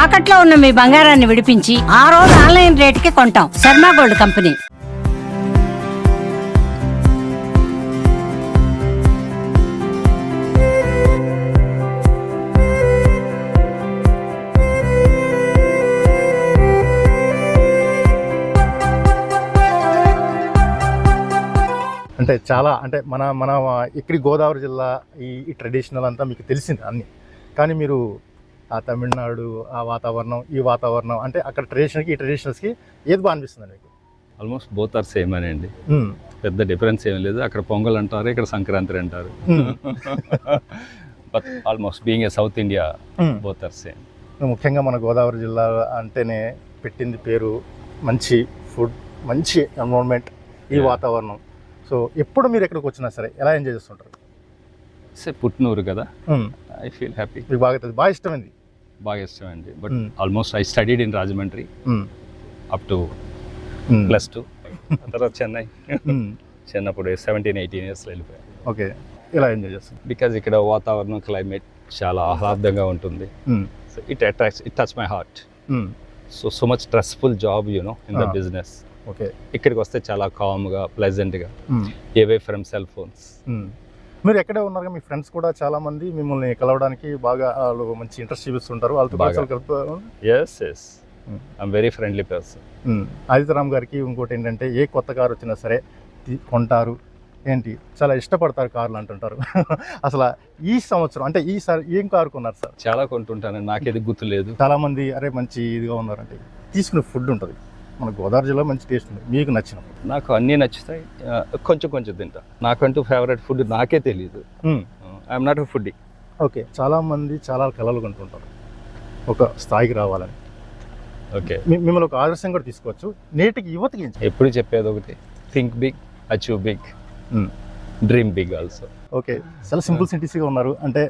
తాకట్లో ఉన్న మీ బంగారాన్ని విడిపించి ఆ రోజు ఆన్లైన్ రేటుకి కొంటాం. Sharma gold company. అంటే చాలా అంటే మన మన ఇక్కడి గోదావరి జిల్లా ఈ ట్రెడిషనల్ అంతా మీకు తెలిసింది అన్నీ. కానీ మీరు ఆ తమిళనాడు ఆ వాతావరణం ఈ వాతావరణం అంటే అక్కడ ట్రెడిషన్కి ఈ ట్రెడిషనల్స్కి ఏది బాగా అనిపిస్తుంది మీకు? ఆల్మోస్ట్ బోత్ ఆర్ సేమ్ అని అండి. పెద్ద డిఫరెన్స్ ఏం లేదు. అక్కడ పొంగల్ అంటారు, ఇక్కడ సంక్రాంతి అంటారు. But almost being a south India both are same. ముఖ్యంగా మన గోదావరి జిల్లా అంటేనే పెట్టింది పేరు మంచి ఫుడ్, మంచి ఎన్విరాన్మెంట్, ఈ వాతావరణం. సో ఎప్పుడు మీరు ఎక్కడికి వచ్చినా సరే ఎలా ఎంజాయ్ చేస్తుంటారు? పుట్టినూరు కదా, ఐ ఫీల్ హ్యాపీ. మీకు బాగా ఇష్టమైంది? బాగా ఇష్టం అండి. But almost I studied in Rajahmundry up to +2. తర్వాత చెన్నై. చిన్నప్పుడు 17-18 ఇయర్స్లో వెళ్ళిపోయాను. ఓకే, ఎలా ఎంజాయ్ చేస్తాం? బికాజ్ ఇక్కడ వాతావరణం క్లైమేట్ చాలా ఆహ్లాదంగా ఉంటుంది. So it attracts, it touch my heart. So much stressful job in the business. Okay, ఇక్కడికి వస్తే చాలా కామ్గా ప్లెజెంట్గా, అవే ఫ్రమ్ సెల్ ఫోన్స్. మీరు ఎక్కడే ఉన్నారు, మీ ఫ్రెండ్స్ కూడా చాలా మంది మిమ్మల్ని కలవడానికి బాగా వాళ్ళు మంచి ఇంట్రెస్ట్ చూపిస్తుంటారు. వాళ్ళతో yes I'm very friendly person. Adityaram గారికి ఇంకోటి ఏంటంటే ఏ కొత్త కారు వచ్చినా సరే కొంటారు, ఏంటి చాలా ఇష్టపడతారు కార్లు అంటుంటారు. అసలు ఈ సంవత్సరం అంటే ఈసారి ఏం కారు కొన్నారు సార్? చాలా కొంటుంటాను, నాకేది గుర్తులేదు. చాలా మంది అరే మంచి ఇదిగా ఉన్నారంటే తీసుకునే ఫుడ్ ఉంటుంది. మన గోదావరి జిల్లా మంచి టేస్ట్ ఉంది, మీకు నచ్చిన? నాకు అన్నీ నచ్చుతాయి, కొంచెం కొంచెం తింటా. నాకంటూ ఫేవరెట్ ఫుడ్ నాకే తెలియదు. I'm not a foodie. Okay, చాలామంది చాలా కలలు కొంటుంటారు ఒక స్థాయికి రావాలని. ఓకే, మిమ్మల్ని ఒక ఆదర్శం కూడా తీసుకోవచ్చు. నేటికి యువతకి ఎప్పుడు చెప్పేది ఒకటి, think big, achieve big, dream big also. Okay, చాలా సింపుల్ సింటిస్గా ఉన్నారు. అంటే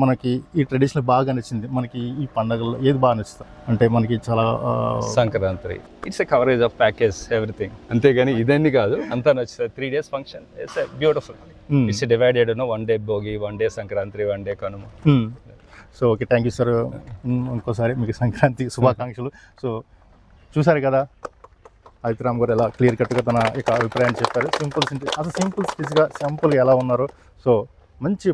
మనకి ఈ ట్రెడిషనల్ బాగా నచ్చింది. మనకి ఈ పండుగల్లో ఏది బాగా నచ్చుతుంది అంటే మనకి చాలా Sankranti, it's a coverage of package everything. అంతేగాని ఇదన్నీ కాదు, అంతా నచ్చుతుంది. 3 days function, it's beautiful. It's divided 1 day Bhogi, 1 day Sankranti, 1 day Kanuma. So okay, thank you sir. ఇంకోసారి మీకు సంక్రాంతి శుభాకాంక్షలు. సో చూసారు కదా ఆదిత్యరామ్ గారు ఎలా క్లియర్ కట్గా తన యొక్క అభిప్రాయాన్ని చెప్పారు. సింపుల్గా ఎలా ఉన్నారు. సో మంచి